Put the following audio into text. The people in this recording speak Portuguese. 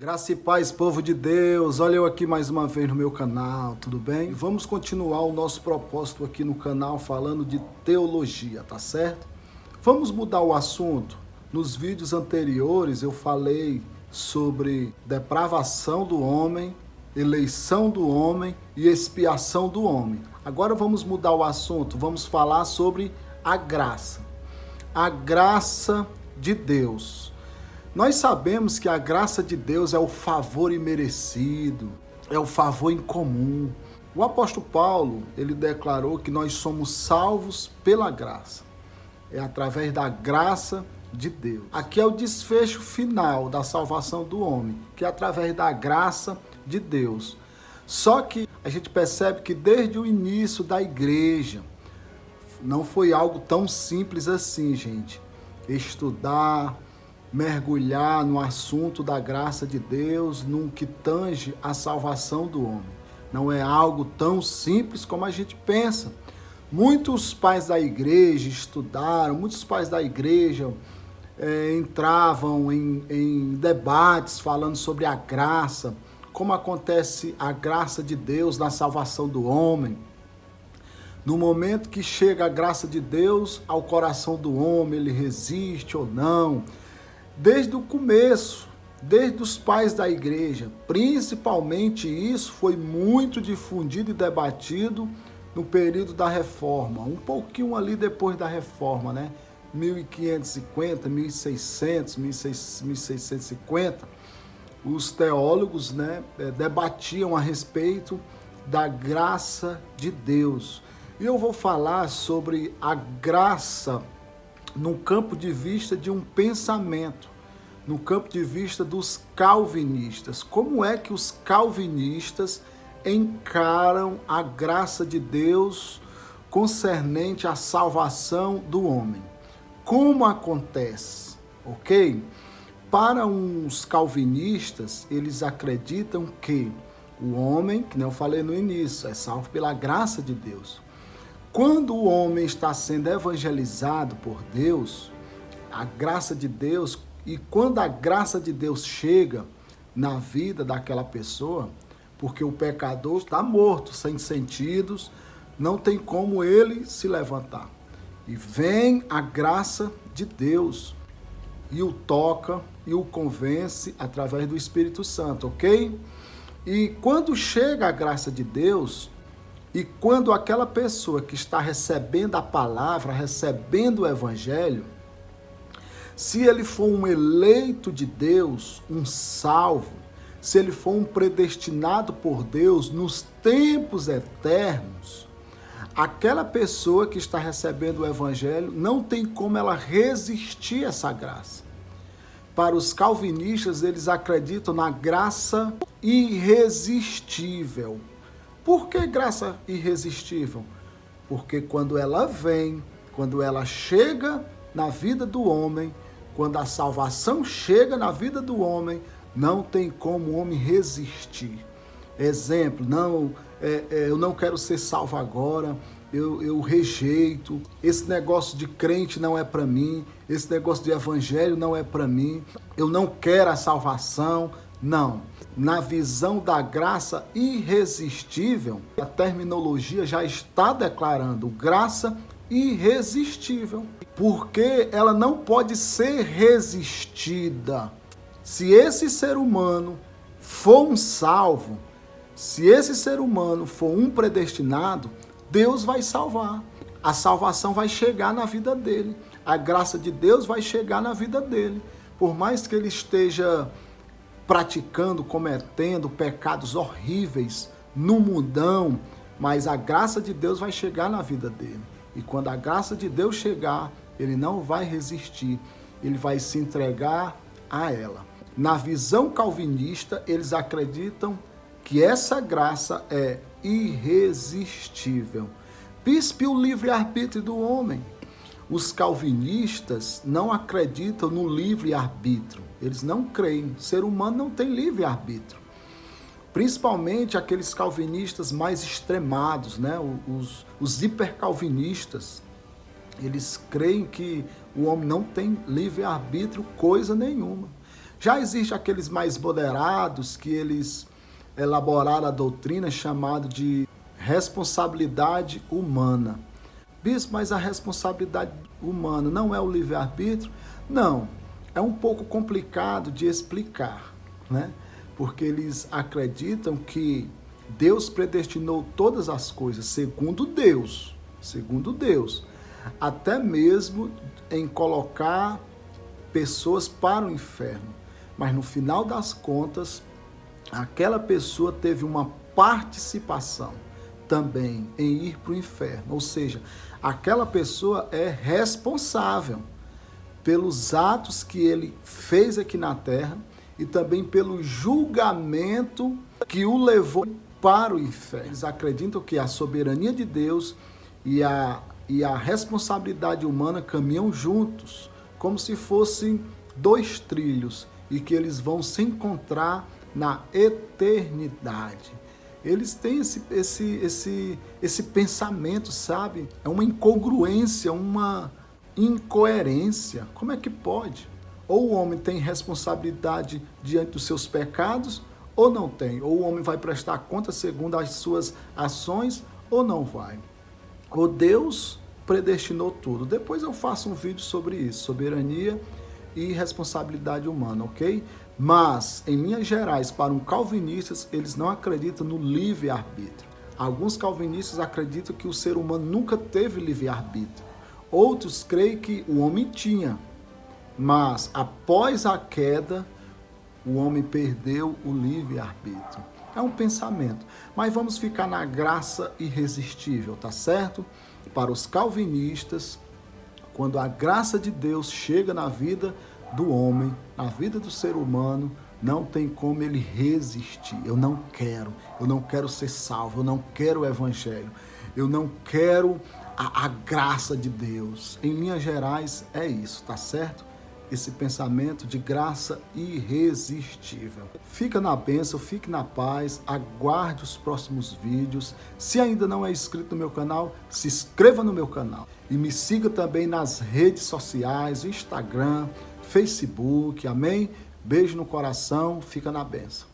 Graça e paz, povo de Deus. Olha eu aqui mais uma vez no meu canal, tudo bem? Vamos continuar o nosso propósito aqui no canal falando de teologia, tá certo? Vamos mudar o assunto. Nos vídeos anteriores eu falei sobre depravação do homem, eleição do homem e expiação do homem. Agora vamos mudar o assunto, vamos falar sobre a graça. A graça de Deus. Nós sabemos que a graça de Deus é o favor imerecido, é o favor incomum. O apóstolo Paulo, ele declarou que nós somos salvos pela graça. É através da graça de Deus. Aqui é o desfecho final da salvação do homem, que é através da graça de Deus. Só que a gente percebe que desde o início da igreja, não foi algo tão simples assim, gente. Estudar, mergulhar no assunto da graça de Deus, no que tange a salvação do homem. Não é algo tão simples como a gente pensa. Muitos pais da igreja estudaram, muitos pais da igreja entravam em debates falando sobre a graça, como acontece a graça de Deus na salvação do homem. No momento que chega a graça de Deus ao coração do homem, ele resiste ou não. Desde o começo, desde os pais da igreja, principalmente isso foi muito difundido e debatido no período da Reforma, um pouquinho ali depois da Reforma, né? 1550, 1600, 1650, os teólogos, né, debatiam a respeito da graça de Deus. E eu vou falar sobre a graça no campo de vista de um pensamento, no campo de vista dos calvinistas. Como é que os calvinistas encaram a graça de Deus concernente à salvação do homem? Como acontece, ok? Para uns calvinistas, eles acreditam que o homem, que nem eu falei no início, é salvo pela graça de Deus. Quando o homem está sendo evangelizado por Deus, a graça de Deus, e quando a graça de Deus chega na vida daquela pessoa, porque o pecador está morto, sem sentidos, não tem como ele se levantar. E vem a graça de Deus e o toca e o convence através do Espírito Santo, ok? E quando chega a graça de Deus, e quando aquela pessoa que está recebendo a palavra, recebendo o evangelho, se ele for um eleito de Deus, um salvo, se ele for um predestinado por Deus nos tempos eternos, aquela pessoa que está recebendo o evangelho não tem como ela resistir a essa graça. Para os calvinistas, eles acreditam na graça irresistível. Por que graça irresistível? Porque quando ela vem, quando ela chega na vida do homem, quando a salvação chega na vida do homem, não tem como o homem resistir. Exemplo, eu não quero ser salvo agora, eu rejeito, esse negócio de crente não é para mim, esse negócio de evangelho não é para mim, eu não quero a salvação, não. Na visão da graça irresistível, a terminologia já está declarando graça irresistível, porque ela não pode ser resistida. Se esse ser humano for um salvo, se esse ser humano for um predestinado, Deus vai salvar. A salvação vai chegar na vida dele. A graça de Deus vai chegar na vida dele. Por mais que ele esteja praticando, cometendo pecados horríveis no mundão, mas a graça de Deus vai chegar na vida dele. E quando a graça de Deus chegar, ele não vai resistir, ele vai se entregar a ela. Na visão calvinista, eles acreditam que essa graça é irresistível. Pispe o livre-arbítrio do homem. Os calvinistas não acreditam no livre-arbítrio. Eles não creem. O ser humano não tem livre-arbítrio. Principalmente aqueles calvinistas mais extremados, né? Os hipercalvinistas. Eles creem que o homem não tem livre-arbítrio coisa nenhuma. Já existe aqueles mais moderados que eles elaboraram a doutrina chamada de responsabilidade humana. Bispo, mas a responsabilidade humana não é o livre-arbítrio? Não, é um pouco complicado de explicar, né? Porque eles acreditam que Deus predestinou todas as coisas segundo Deus, até mesmo em colocar pessoas para o inferno. Mas no final das contas, aquela pessoa teve uma participação também em ir para o inferno. Ou seja, aquela pessoa é responsável pelos atos que ele fez aqui na terra e também pelo julgamento que o levou para o inferno. Eles acreditam que a soberania de Deus e a responsabilidade humana caminham juntos, como se fossem dois trilhos, e que eles vão se encontrar na eternidade. Eles têm esse pensamento, sabe? É uma incongruência, uma incoerência. Como é que pode? Ou o homem tem responsabilidade diante dos seus pecados, ou não tem. Ou o homem vai prestar conta segundo as suas ações, ou não vai. Ou Deus predestinou tudo. Depois eu faço um vídeo sobre isso, soberania e responsabilidade humana, ok? Mas, em linhas gerais, para um calvinistas, eles não acreditam no livre-arbítrio. Alguns calvinistas acreditam que o ser humano nunca teve livre-arbítrio. Outros creem que o homem tinha, mas após a queda, o homem perdeu o livre-arbítrio. É um pensamento, mas vamos ficar na graça irresistível, tá certo? Para os calvinistas, quando a graça de Deus chega na vida do homem, na vida do ser humano, não tem como ele resistir. Eu não quero ser salvo, eu não quero o evangelho, eu não quero a graça de Deus. Em linhas gerais, é isso, tá certo? Esse pensamento de graça irresistível. Fica na bênção, fique na paz, aguarde os próximos vídeos. Se ainda não é inscrito no meu canal, se inscreva no meu canal. E me siga também nas redes sociais, Instagram, Facebook, amém? Beijo no coração, fica na bênção.